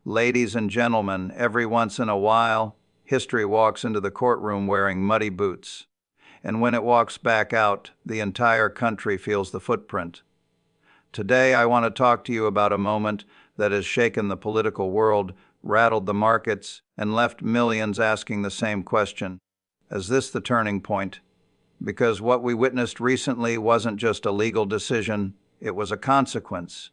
Ladies and gentlemen, every once in a while, history walks into the courtroom wearing muddy boots. And when it walks back out, the entire country feels the footprint. Today, I want to talk to you about a moment that has shaken the political world, rattled the markets, and left millions asking the same question. Is this the turning point? Because what we witnessed recently wasn't just a legal decision, it was a consequence.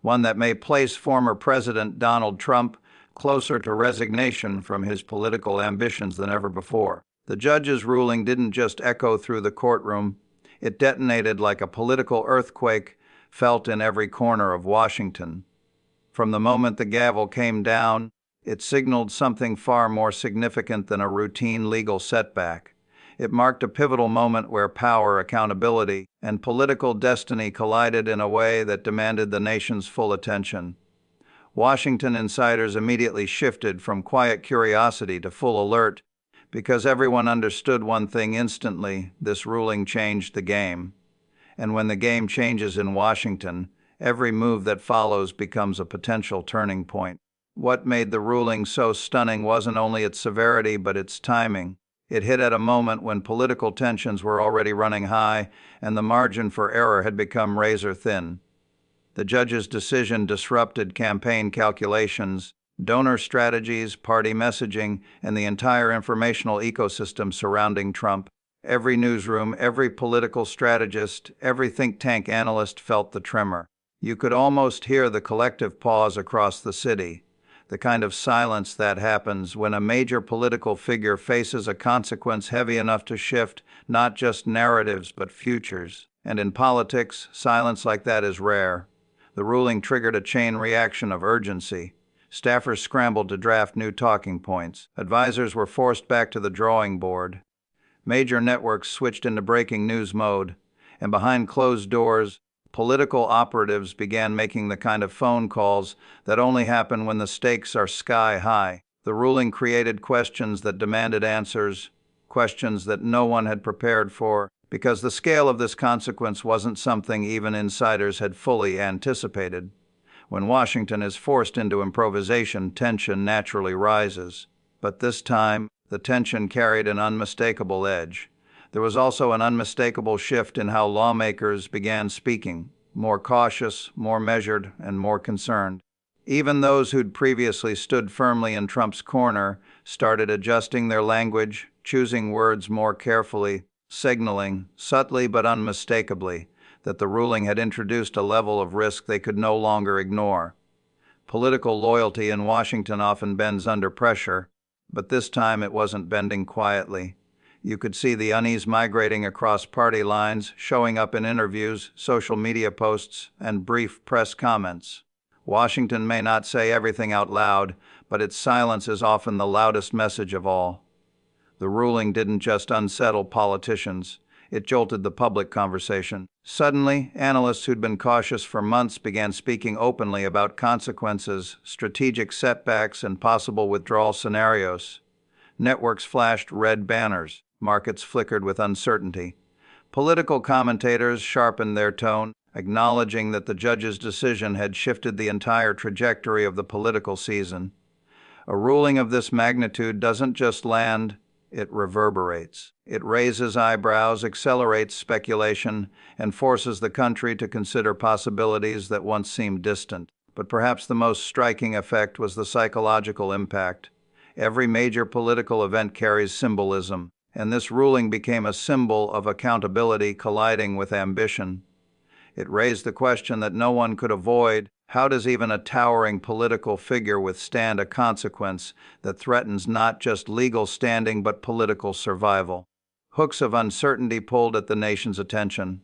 One that may place former President Donald Trump closer to resignation from his political ambitions than ever before. The judge's ruling didn't just echo through the courtroom, it detonated like a political earthquake felt in every corner of Washington. From the moment the gavel came down, it signaled something far more significant than a routine legal setback. It marked a pivotal moment where power, accountability, and political destiny collided in a way that demanded the nation's full attention. Washington insiders immediately shifted from quiet curiosity to full alert because everyone understood one thing instantly: this ruling changed the game. And when the game changes in Washington, every move that follows becomes a potential turning point. What made the ruling so stunning wasn't only its severity but its timing. It hit at a moment when political tensions were already running high and the margin for error had become razor thin. The judge's decision disrupted campaign calculations, donor strategies, party messaging, and the entire informational ecosystem surrounding Trump. Every newsroom, every political strategist, every think tank analyst felt the tremor. You could almost hear the collective pause across the city. The kind of silence that happens when a major political figure faces a consequence heavy enough to shift not just narratives but futures. And in politics, silence like that is rare. The ruling triggered a chain reaction of urgency. Staffers scrambled to draft new talking points. Advisors were forced back to the drawing board. Major networks switched into breaking news mode. And behind closed doors, political operatives began making the kind of phone calls that only happen when the stakes are sky high. The ruling created questions that demanded answers, questions that no one had prepared for, because the scale of this consequence wasn't something even insiders had fully anticipated. When Washington is forced into improvisation, tension naturally rises. But this time, the tension carried an unmistakable edge. There was also an unmistakable shift in how lawmakers began speaking, more cautious, more measured, and more concerned. Even those who'd previously stood firmly in Trump's corner started adjusting their language, choosing words more carefully, signaling, subtly but unmistakably, that the ruling had introduced a level of risk they could no longer ignore. Political loyalty in Washington often bends under pressure, but this time it wasn't bending quietly. You could see the unease migrating across party lines, showing up in interviews, social media posts, and brief press comments. Washington may not say everything out loud, but its silence is often the loudest message of all. The ruling didn't just unsettle politicians, it jolted the public conversation. Suddenly, analysts who'd been cautious for months began speaking openly about consequences, strategic setbacks, and possible withdrawal scenarios. Networks flashed red banners. Markets flickered with uncertainty. Political commentators sharpened their tone, acknowledging that the judge's decision had shifted the entire trajectory of the political season. A ruling of this magnitude doesn't just land, it reverberates. It raises eyebrows, accelerates speculation, and forces the country to consider possibilities that once seemed distant. But perhaps the most striking effect was the psychological impact. Every major political event carries symbolism, and this ruling became a symbol of accountability colliding with ambition. It raised the question that no one could avoid: how does even a towering political figure withstand a consequence that threatens not just legal standing but political survival? Hooks of uncertainty pulled at the nation's attention.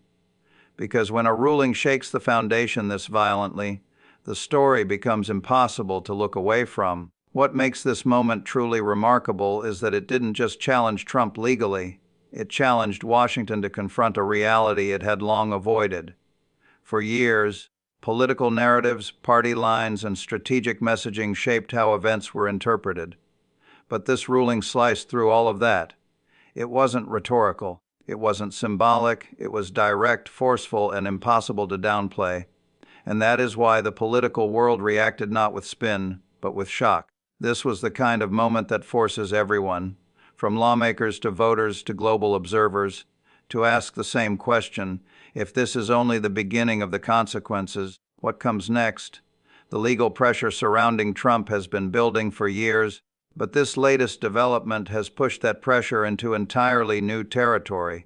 Because when a ruling shakes the foundation this violently, the story becomes impossible to look away from. What makes this moment truly remarkable is that it didn't just challenge Trump legally, it challenged Washington to confront a reality it had long avoided. For years, political narratives, party lines, and strategic messaging shaped how events were interpreted. But this ruling sliced through all of that. It wasn't rhetorical, it wasn't symbolic, it was direct, forceful, and impossible to downplay. And that is why the political world reacted not with spin, but with shock. This was the kind of moment that forces everyone, from lawmakers to voters to global observers, to ask the same question: if this is only the beginning of the consequences, what comes next? The legal pressure surrounding Trump has been building for years, but this latest development has pushed that pressure into entirely new territory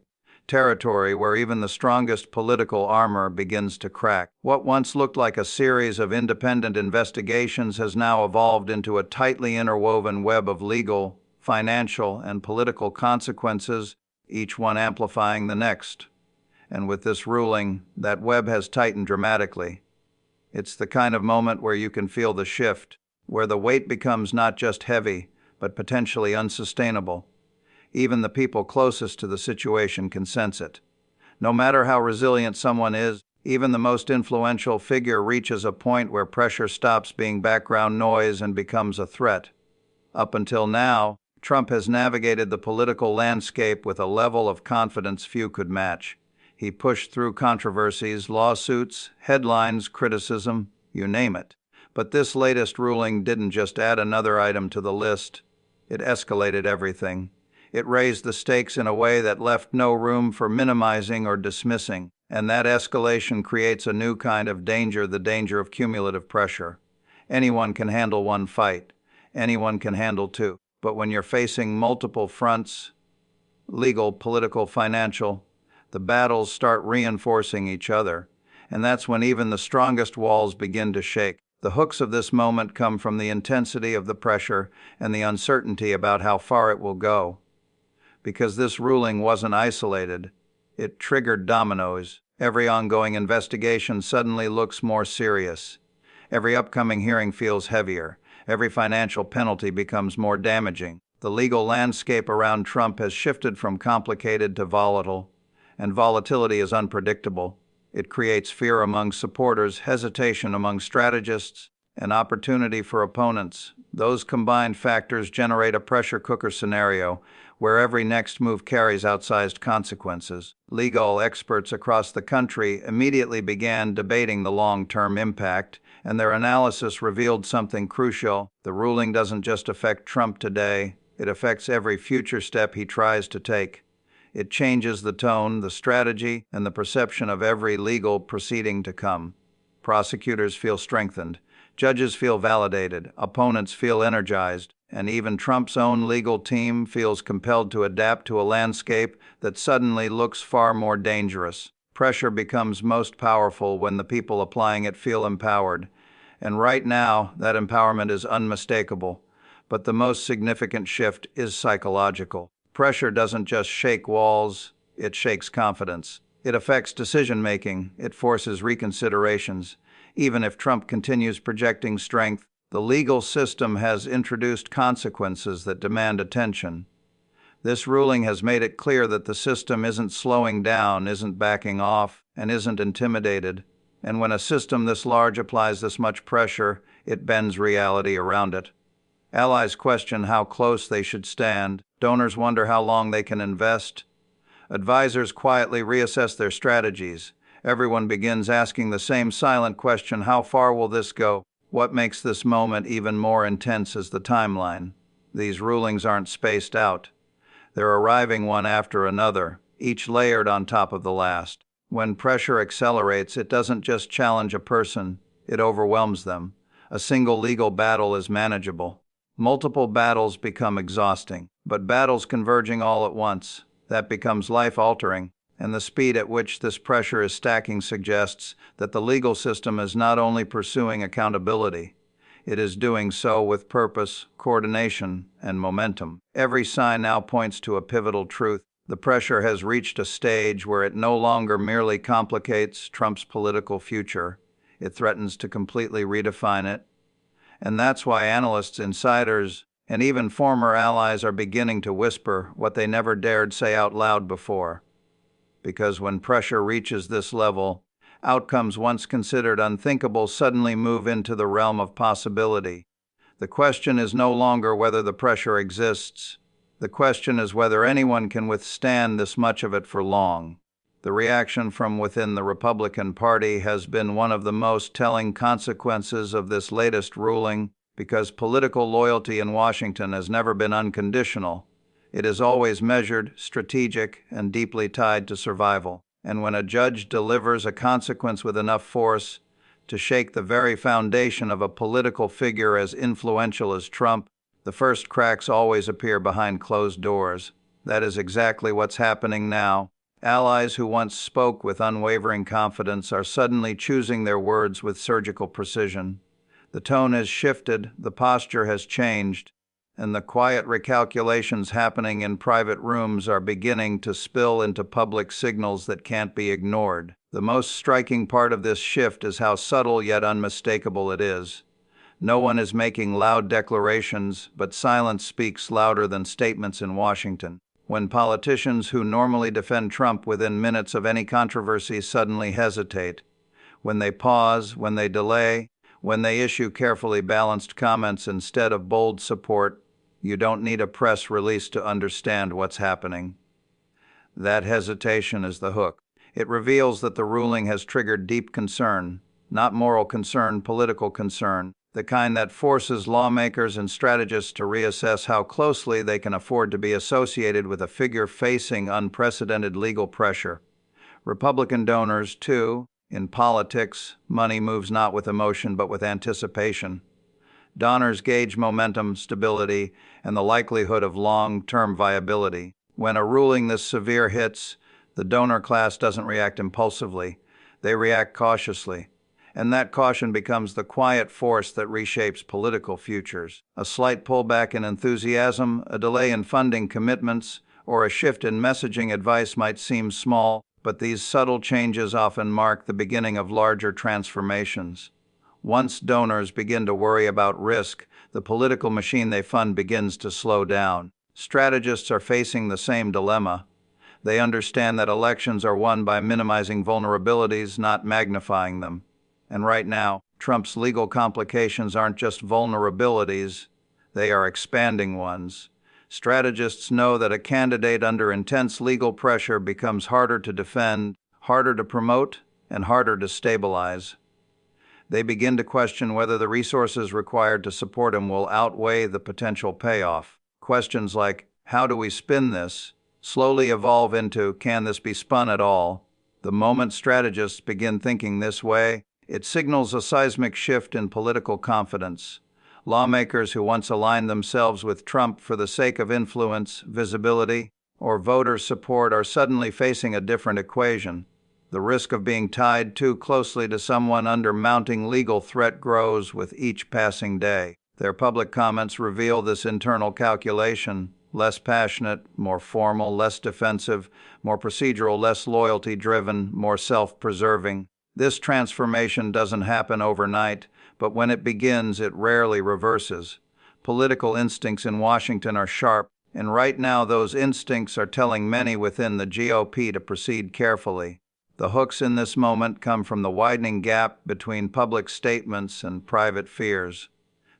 where even the strongest political armor begins to crack. What once looked like a series of independent investigations has now evolved into a tightly interwoven web of legal, financial, and political consequences, each one amplifying the next. And with this ruling, that web has tightened dramatically. It's the kind of moment where you can feel the shift, where the weight becomes not just heavy, but potentially unsustainable. Even the people closest to the situation can sense it. No matter how resilient someone is, even the most influential figure reaches a point where pressure stops being background noise and becomes a threat. Up until now, Trump has navigated the political landscape with a level of confidence few could match. He pushed through controversies, lawsuits, headlines, criticism, you name it. But this latest ruling didn't just add another item to the list. It escalated everything. It raised the stakes in a way that left no room for minimizing or dismissing, and that escalation creates a new kind of danger, the danger of cumulative pressure. Anyone can handle one fight. Anyone can handle two. But when you're facing multiple fronts, legal, political, financial, the battles start reinforcing each other, and that's when even the strongest walls begin to shake. The hooks of this moment come from the intensity of the pressure and the uncertainty about how far it will go. Because this ruling wasn't isolated, it triggered dominoes. Every ongoing investigation suddenly looks more serious. Every upcoming hearing feels heavier. Every financial penalty becomes more damaging. The legal landscape around Trump has shifted from complicated to volatile, and volatility is unpredictable. It creates fear among supporters, hesitation among strategists, and opportunity for opponents. Those combined factors generate a pressure cooker scenario where every next move carries outsized consequences. Legal experts across the country immediately began debating the long-term impact, and their analysis revealed something crucial. The ruling doesn't just affect Trump today, it affects every future step he tries to take. It changes the tone, the strategy, and the perception of every legal proceeding to come. Prosecutors feel strengthened, judges feel validated, opponents feel energized, and even Trump's own legal team feels compelled to adapt to a landscape that suddenly looks far more dangerous. Pressure becomes most powerful when the people applying it feel empowered, and right now, that empowerment is unmistakable. But the most significant shift is psychological. Pressure doesn't just shake walls, it shakes confidence. It affects decision-making, it forces reconsiderations. Even if Trump continues projecting strength, the legal system has introduced consequences that demand attention. This ruling has made it clear that the system isn't slowing down, isn't backing off, and isn't intimidated. And when a system this large applies this much pressure, it bends reality around it. Allies question how close they should stand. Donors wonder how long they can invest. Advisors quietly reassess their strategies. Everyone begins asking the same silent question: how far will this go? What makes this moment even more intense is the timeline. These rulings aren't spaced out. They're arriving one after another, each layered on top of the last. When pressure accelerates, it doesn't just challenge a person, it overwhelms them. A single legal battle is manageable. Multiple battles become exhausting, but battles converging all at once, that becomes life-altering. And the speed at which this pressure is stacking suggests that the legal system is not only pursuing accountability, it is doing so with purpose, coordination, and momentum. Every sign now points to a pivotal truth. The pressure has reached a stage where it no longer merely complicates Trump's political future, it threatens to completely redefine it. And that's why analysts, insiders, and even former allies are beginning to whisper what they never dared say out loud before. Because when pressure reaches this level, outcomes once considered unthinkable suddenly move into the realm of possibility. The question is no longer whether the pressure exists. The question is whether anyone can withstand this much of it for long. The reaction from within the Republican Party has been one of the most telling consequences of this latest ruling. because political loyalty in Washington has never been unconditional. It is always measured, strategic, and deeply tied to survival. And when a judge delivers a consequence with enough force to shake the very foundation of a political figure as influential as Trump, the first cracks always appear behind closed doors. That is exactly what's happening now. Allies who once spoke with unwavering confidence are suddenly choosing their words with surgical precision. The tone has shifted, the posture has changed, and the quiet recalculations happening in private rooms are beginning to spill into public signals that can't be ignored. The most striking part of this shift is how subtle yet unmistakable it is. No one is making loud declarations, but silence speaks louder than statements in Washington. When politicians who normally defend Trump within minutes of any controversy suddenly hesitate, when they pause, when they delay, when they issue carefully balanced comments instead of bold support, you don't need a press release to understand what's happening. That hesitation is the hook. It reveals that the ruling has triggered deep concern, not moral concern, political concern, the kind that forces lawmakers and strategists to reassess how closely they can afford to be associated with a figure facing unprecedented legal pressure. Republican donors, too. In politics, money moves not with emotion but with anticipation. Donors gauge momentum, stability, and the likelihood of long-term viability. When a ruling this severe hits, the donor class doesn't react impulsively. They react cautiously. And that caution becomes the quiet force that reshapes political futures. A slight pullback in enthusiasm, a delay in funding commitments, or a shift in messaging advice might seem small, but these subtle changes often mark the beginning of larger transformations. Once donors begin to worry about risk, the political machine they fund begins to slow down. Strategists are facing the same dilemma. They understand that elections are won by minimizing vulnerabilities, not magnifying them. And right now, Trump's legal complications aren't just vulnerabilities, they are expanding ones. Strategists know that a candidate under intense legal pressure becomes harder to defend, harder to promote, and harder to stabilize. They begin to question whether the resources required to support him will outweigh the potential payoff. Questions like, how do we spin this, slowly evolve into, can this be spun at all? The moment strategists begin thinking this way, it signals a seismic shift in political confidence. Lawmakers who once aligned themselves with Trump for the sake of influence, visibility, or voter support are suddenly facing a different equation. The risk of being tied too closely to someone under mounting legal threat grows with each passing day. Their public comments reveal this internal calculation: less passionate, more formal, less defensive, more procedural, less loyalty-driven, more self-preserving. This transformation doesn't happen overnight, but when it begins, it rarely reverses. Political instincts in Washington are sharp, and right now those instincts are telling many within the GOP to proceed carefully. The hooks in this moment come from the widening gap between public statements and private fears.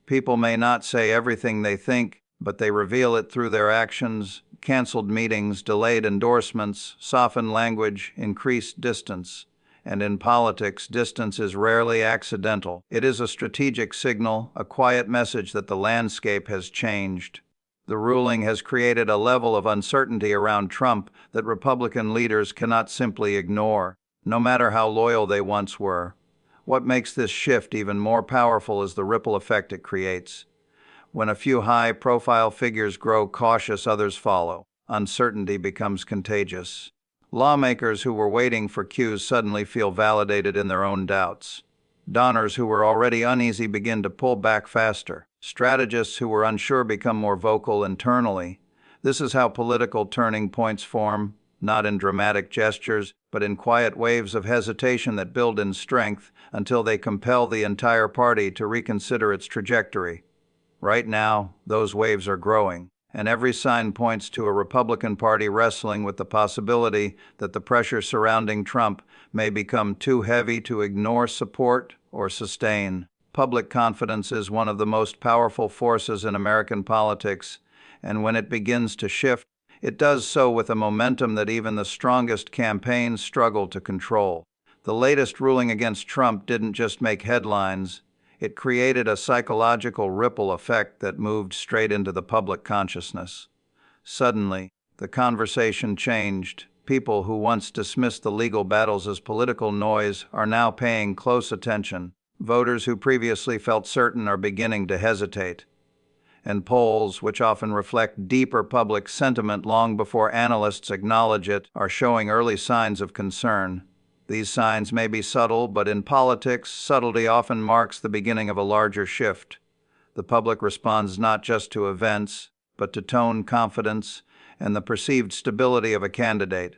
People may not say everything they think, but they reveal it through their actions: canceled meetings, delayed endorsements, softened language, increased distance. And in politics, distance is rarely accidental. It is a strategic signal, a quiet message that the landscape has changed. The ruling has created a level of uncertainty around Trump that Republican leaders cannot simply ignore, no matter how loyal they once were. What makes this shift even more powerful is the ripple effect it creates. When a few high-profile figures grow cautious, others follow. Uncertainty becomes contagious. Lawmakers who were waiting for cues suddenly feel validated in their own doubts. Donors who were already uneasy begin to pull back faster. Strategists who were unsure become more vocal internally. This is how political turning points form, not in dramatic gestures, but in quiet waves of hesitation that build in strength until they compel the entire party to reconsider its trajectory. Right now, those waves are growing, and every sign points to a Republican Party wrestling with the possibility that the pressure surrounding Trump may become too heavy to ignore, support, or sustain. Public confidence is one of the most powerful forces in American politics, and when it begins to shift, it does so with a momentum that even the strongest campaigns struggle to control. The latest ruling against Trump didn't just make headlines, It created a psychological ripple effect that moved straight into the public consciousness. Suddenly, the conversation changed. People who once dismissed the legal battles as political noise are now paying close attention. Voters who previously felt certain are beginning to hesitate. And polls, which often reflect deeper public sentiment long before analysts acknowledge it, are showing early signs of concern. These signs may be subtle, but in politics, subtlety often marks the beginning of a larger shift. The public responds not just to events, but to tone, confidence, and the perceived stability of a candidate.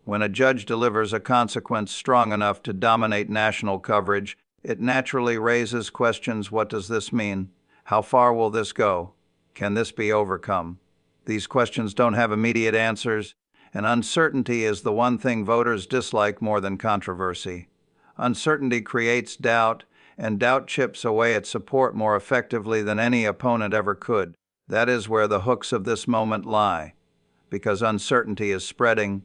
When a judge delivers a consequence strong enough to dominate national coverage, it naturally raises questions. What does this mean? How far will this go? Can this be overcome? These questions don't have immediate answers, and uncertainty is the one thing voters dislike more than controversy. Uncertainty creates doubt, and doubt chips away at support more effectively than any opponent ever could. That is where the hooks of this moment lie, because uncertainty is spreading,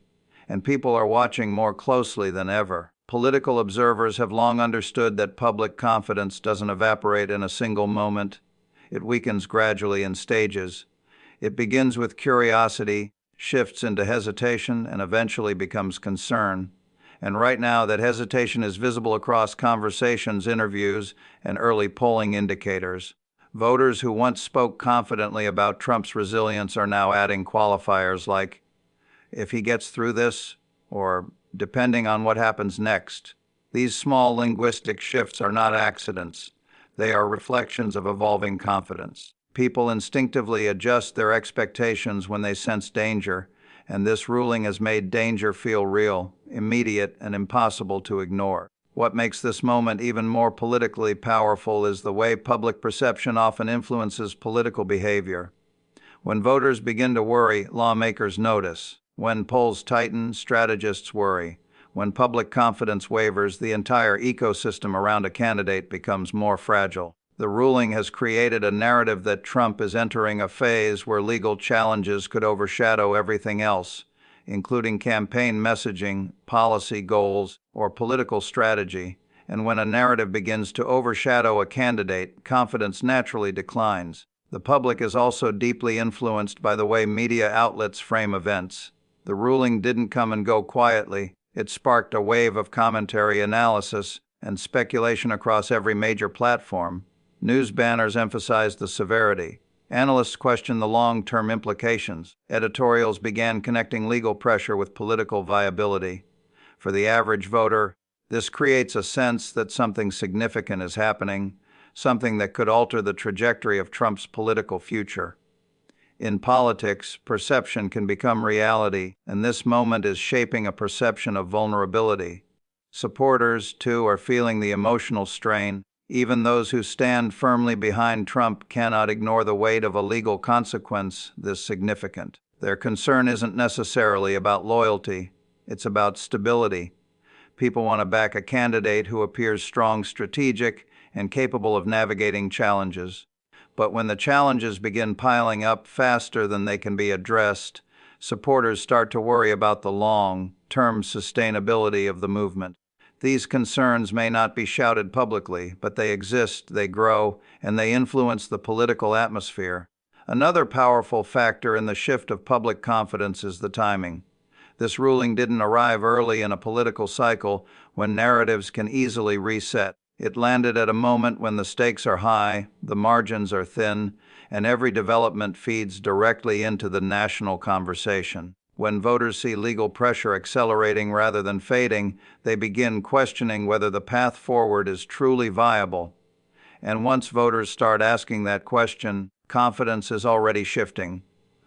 and people are watching more closely than ever. Political observers have long understood that public confidence doesn't evaporate in a single moment. It weakens gradually in stages. It begins with curiosity, shifts into hesitation, and eventually becomes concern. And right now, that hesitation is visible across conversations, interviews, and early polling indicators. Voters who once spoke confidently about Trump's resilience are now adding qualifiers like, if he gets through this, or depending on what happens next. These small linguistic shifts are not accidents. They are reflections of evolving confidence. People instinctively adjust their expectations when they sense danger, and this ruling has made danger feel real, immediate, and impossible to ignore. What makes this moment even more politically powerful is the way public perception often influences political behavior. When voters begin to worry, lawmakers notice. When polls tighten, strategists worry. When public confidence wavers, the entire ecosystem around a candidate becomes more fragile. The ruling has created a narrative that Trump is entering a phase where legal challenges could overshadow everything else, including campaign messaging, policy goals, or political strategy. And when a narrative begins to overshadow a candidate, confidence naturally declines. The public is also deeply influenced by the way media outlets frame events. The ruling didn't come and go quietly. It sparked a wave of commentary, analysis, and speculation across every major platform. News banners emphasized the severity. Analysts questioned the long-term implications. Editorials began connecting legal pressure with political viability. For the average voter, this creates a sense that something significant is happening, something that could alter the trajectory of Trump's political future. In politics, perception can become reality, and this moment is shaping a perception of vulnerability. Supporters, too, are feeling the emotional strain. Even those who stand firmly behind Trump cannot ignore the weight of a legal consequence this significant. Their concern isn't necessarily about loyalty, it's about stability. People want to back a candidate who appears strong, strategic, and capable of navigating challenges. But when the challenges begin piling up faster than they can be addressed, supporters start to worry about the long-term sustainability of the movement. These concerns may not be shouted publicly, but they exist, they grow, and they influence the political atmosphere. Another powerful factor in the shift of public confidence is the timing. This ruling didn't arrive early in a political cycle when narratives can easily reset. It landed at a moment when the stakes are high, the margins are thin, and every development feeds directly into the national conversation. When voters see legal pressure accelerating rather than fading, they begin questioning whether the path forward is truly viable. And once voters start asking that question, confidence is already shifting.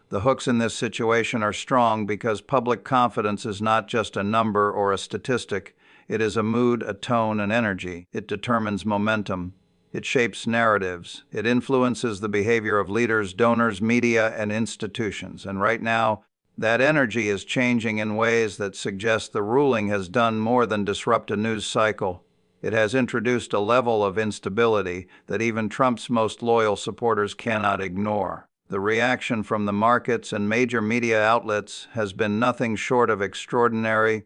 The hooks in this situation are strong because public confidence is not just a number or a statistic. It is a mood, a tone, and energy. It determines momentum. It shapes narratives. It influences the behavior of leaders, donors, media, and institutions. And right now, that energy is changing in ways that suggest the ruling has done more than disrupt a news cycle. It has introduced a level of instability that even Trump's most loyal supporters cannot ignore. The reaction from the markets and major media outlets has been nothing short of extraordinary.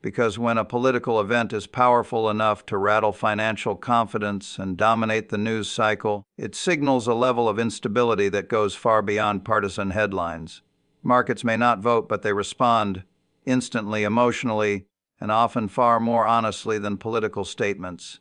Because when a political event is powerful enough to rattle financial confidence and dominate the news cycle, it signals a level of instability that goes far beyond partisan headlines. Markets may not vote, but they respond instantly, emotionally, and often far more honestly than political statements.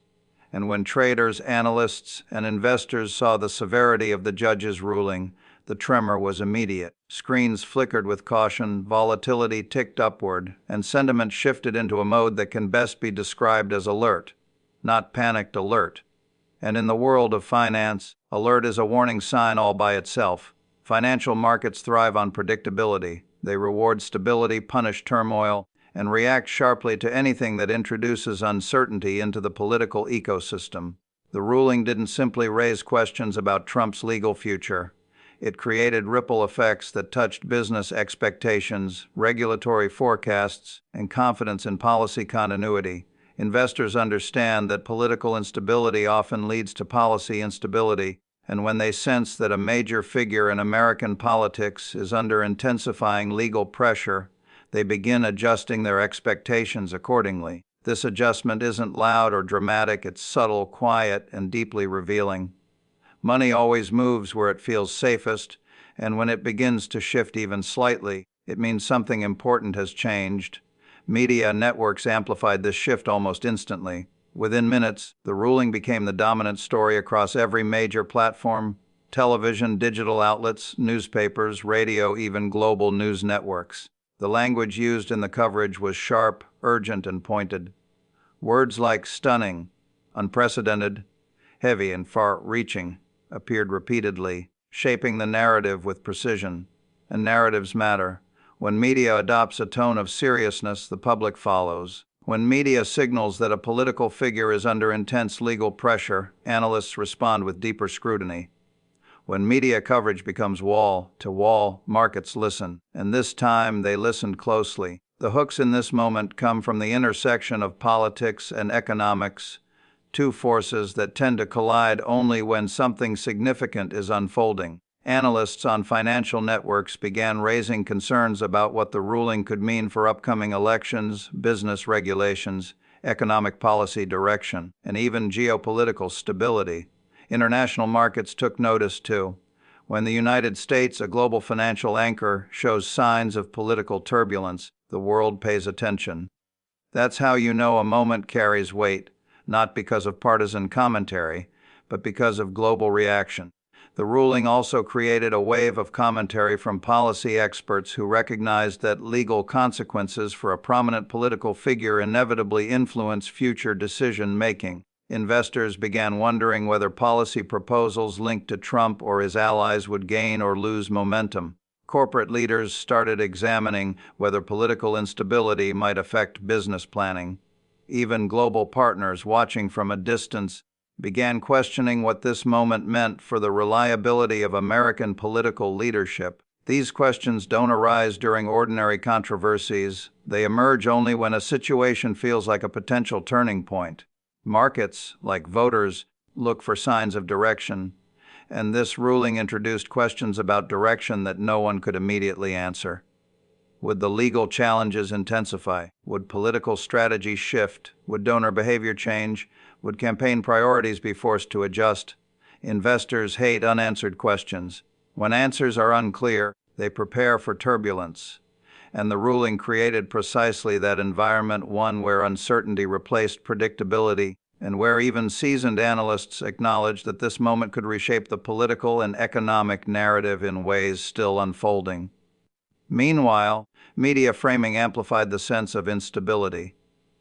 And when traders, analysts, and investors saw the severity of the judge's ruling, the tremor was immediate. Screens flickered with caution, volatility ticked upward, and sentiment shifted into a mode that can best be described as alert, not panicked alert. And in the world of finance, alert is a warning sign all by itself. Financial markets thrive on predictability. They reward stability, punish turmoil, and react sharply to anything that introduces uncertainty into the political ecosystem. The ruling didn't simply raise questions about Trump's legal future. It created ripple effects that touched business expectations, regulatory forecasts, and confidence in policy continuity. Investors understand that political instability often leads to policy instability, and when they sense that a major figure in American politics is under intensifying legal pressure, they begin adjusting their expectations accordingly. This adjustment isn't loud or dramatic, it's subtle, quiet, and deeply revealing. Money always moves where it feels safest, and when it begins to shift even slightly, it means something important has changed. Media networks amplified this shift almost instantly. Within minutes, the ruling became the dominant story across every major platform: television, digital outlets, newspapers, radio, even global news networks. The language used in the coverage was sharp, urgent, and pointed. Words like stunning, unprecedented, heavy, and far-reaching appeared repeatedly, shaping the narrative with precision. And narratives matter. When media adopts a tone of seriousness, the public follows. When media signals that a political figure is under intense legal pressure, analysts respond with deeper scrutiny. When media coverage becomes wall-to-wall, markets listen, and this time they listened closely. The hooks in this moment come from the intersection of politics and economics, two forces that tend to collide only when something significant is unfolding. Analysts on financial networks began raising concerns about what the ruling could mean for upcoming elections, business regulations, economic policy direction, and even geopolitical stability. International markets took notice too. When the United States, a global financial anchor, shows signs of political turbulence, the world pays attention. That's how you know a moment carries weight, not because of partisan commentary, but because of global reaction. The ruling also created a wave of commentary from policy experts who recognized that legal consequences for a prominent political figure inevitably influence future decision-making. Investors began wondering whether policy proposals linked to Trump or his allies would gain or lose momentum. Corporate leaders started examining whether political instability might affect business planning. Even global partners, watching from a distance, began questioning what this moment meant for the reliability of American political leadership. These questions don't arise during ordinary controversies. They emerge only when a situation feels like a potential turning point. Markets, like voters, look for signs of direction, and this ruling introduced questions about direction that no one could immediately answer. Would the legal challenges intensify? Would political strategy shift? Would donor behavior change? Would campaign priorities be forced to adjust? Investors hate unanswered questions. When answers are unclear, they prepare for turbulence. And the ruling created precisely that environment, one where uncertainty replaced predictability, and where even seasoned analysts acknowledged that this moment could reshape the political and economic narrative in ways still unfolding. Meanwhile, media framing amplified the sense of instability.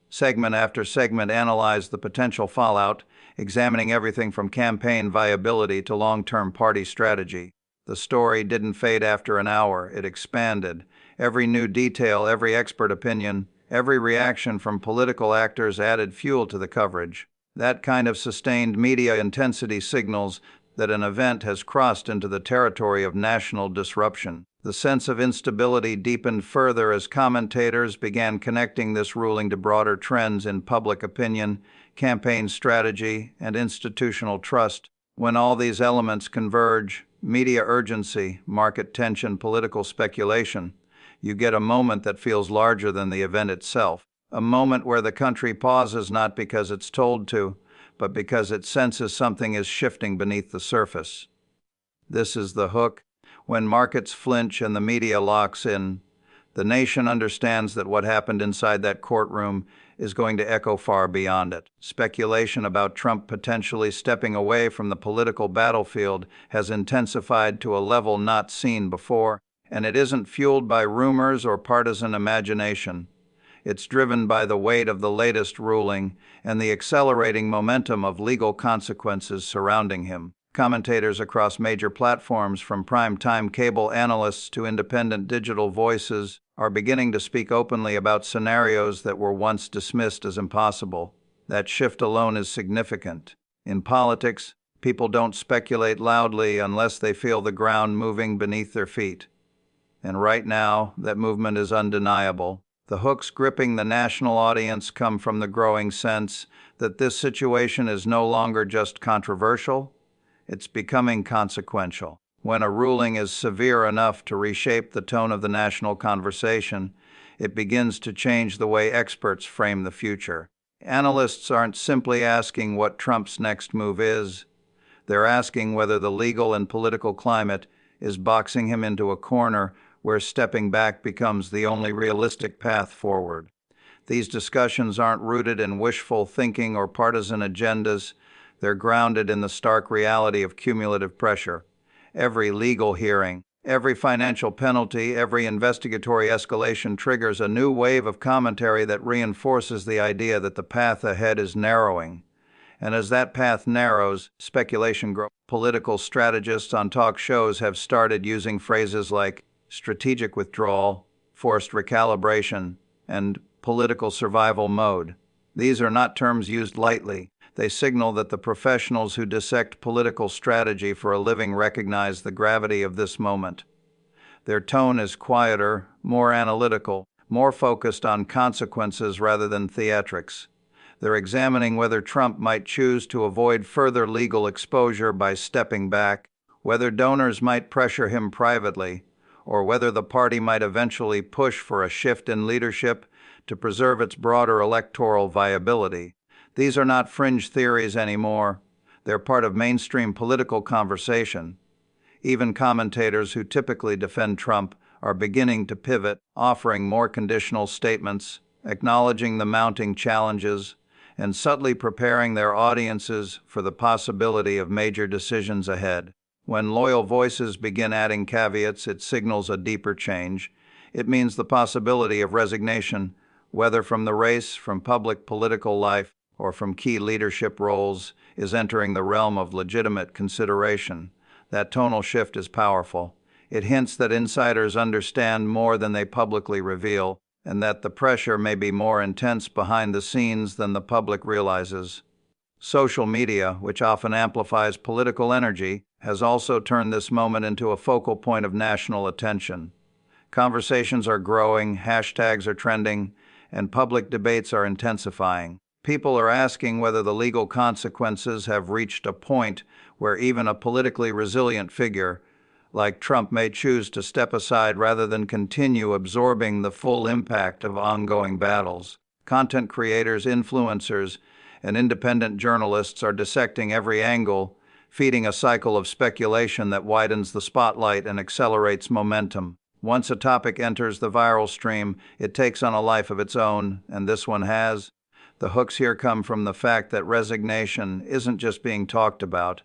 Segment after segment analyzed the potential fallout, examining everything from campaign viability to long-term party strategy. The story didn't fade after an hour, it expanded. Every new detail, every expert opinion, every reaction from political actors added fuel to the coverage. That kind of sustained media intensity signals that an event has crossed into the territory of national disruption. The sense of instability deepened further as commentators began connecting this ruling to broader trends in public opinion, campaign strategy, and institutional trust. When all these elements converge, media urgency, market tension, political speculation, you get a moment that feels larger than the event itself. A moment where the country pauses not because it's told to, but because it senses something is shifting beneath the surface. This is the hook. When markets flinch and the media locks in, the nation understands that what happened inside that courtroom is going to echo far beyond it. Speculation about Trump potentially stepping away from the political battlefield has intensified to a level not seen before, and it isn't fueled by rumors or partisan imagination. It's driven by the weight of the latest ruling and the accelerating momentum of legal consequences surrounding him. Commentators across major platforms, from prime-time cable analysts to independent digital voices, are beginning to speak openly about scenarios that were once dismissed as impossible. That shift alone is significant. In politics, people don't speculate loudly unless they feel the ground moving beneath their feet. And right now, that movement is undeniable. The hooks gripping the national audience come from the growing sense that this situation is no longer just controversial, it's becoming consequential. When a ruling is severe enough to reshape the tone of the national conversation, it begins to change the way experts frame the future. Analysts aren't simply asking what Trump's next move is. They're asking whether the legal and political climate is boxing him into a corner where stepping back becomes the only realistic path forward. These discussions aren't rooted in wishful thinking or partisan agendas. They're grounded in the stark reality of cumulative pressure. Every legal hearing, every financial penalty, every investigatory escalation triggers a new wave of commentary that reinforces the idea that the path ahead is narrowing. And as that path narrows, speculation grows. Political strategists on talk shows have started using phrases like strategic withdrawal, forced recalibration, and political survival mode. These are not terms used lightly. They signal that the professionals who dissect political strategy for a living recognize the gravity of this moment. Their tone is quieter, more analytical, more focused on consequences rather than theatrics. They're examining whether Trump might choose to avoid further legal exposure by stepping back, whether donors might pressure him privately, or whether the party might eventually push for a shift in leadership to preserve its broader electoral viability. These are not fringe theories anymore. They're part of mainstream political conversation. Even commentators who typically defend Trump are beginning to pivot, offering more conditional statements, acknowledging the mounting challenges, and subtly preparing their audiences for the possibility of major decisions ahead. When loyal voices begin adding caveats, it signals a deeper change. It means the possibility of resignation, whether from the race, from public political life, or from key leadership roles, is entering the realm of legitimate consideration. That tonal shift is powerful. It hints that insiders understand more than they publicly reveal, and that the pressure may be more intense behind the scenes than the public realizes. Social media, which often amplifies political energy, has also turned this moment into a focal point of national attention. Conversations are growing, hashtags are trending, and public debates are intensifying. People are asking whether the legal consequences have reached a point where even a politically resilient figure like Trump may choose to step aside rather than continue absorbing the full impact of ongoing battles. Content creators, influencers, and independent journalists are dissecting every angle, feeding a cycle of speculation that widens the spotlight and accelerates momentum. Once a topic enters the viral stream, it takes on a life of its own, and this one has. The hooks here come from the fact that resignation isn't just being talked about.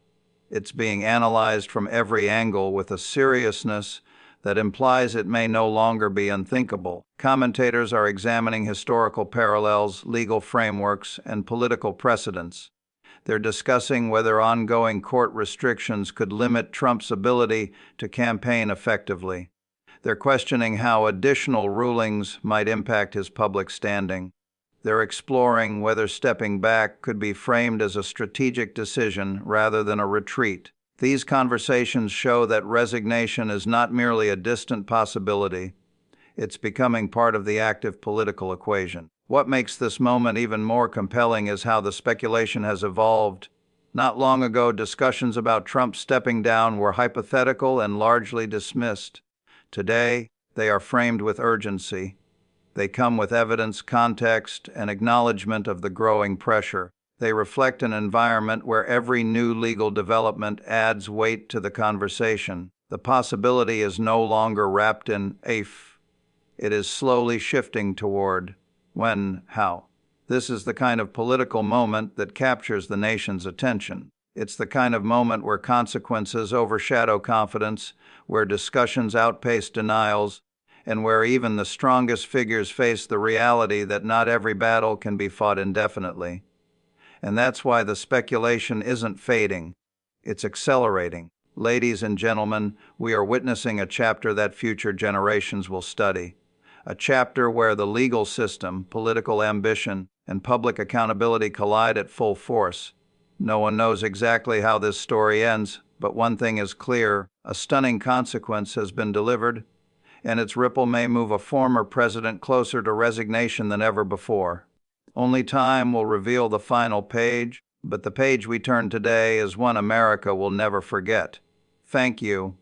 It's being analyzed from every angle with a seriousness that implies it may no longer be unthinkable. Commentators are examining historical parallels, legal frameworks, and political precedents. They're discussing whether ongoing court restrictions could limit Trump's ability to campaign effectively. They're questioning how additional rulings might impact his public standing. They're exploring whether stepping back could be framed as a strategic decision rather than a retreat. These conversations show that resignation is not merely a distant possibility. It's becoming part of the active political equation. What makes this moment even more compelling is how the speculation has evolved. Not long ago, discussions about Trump stepping down were hypothetical and largely dismissed. Today, they are framed with urgency. They come with evidence, context, and acknowledgement of the growing pressure. They reflect an environment where every new legal development adds weight to the conversation. The possibility is no longer wrapped in if. It is slowly shifting toward when, how. This is the kind of political moment that captures the nation's attention. It's the kind of moment where consequences overshadow confidence, where discussions outpace denials, and where even the strongest figures face the reality that not every battle can be fought indefinitely. And that's why the speculation isn't fading, it's accelerating. Ladies and gentlemen, we are witnessing a chapter that future generations will study. A chapter where the legal system, political ambition, and public accountability collide at full force. No one knows exactly how this story ends, but one thing is clear: a stunning consequence has been delivered, and its ripple may move a former president closer to resignation than ever before. Only time will reveal the final page, but the page we turn today is one America will never forget. Thank you.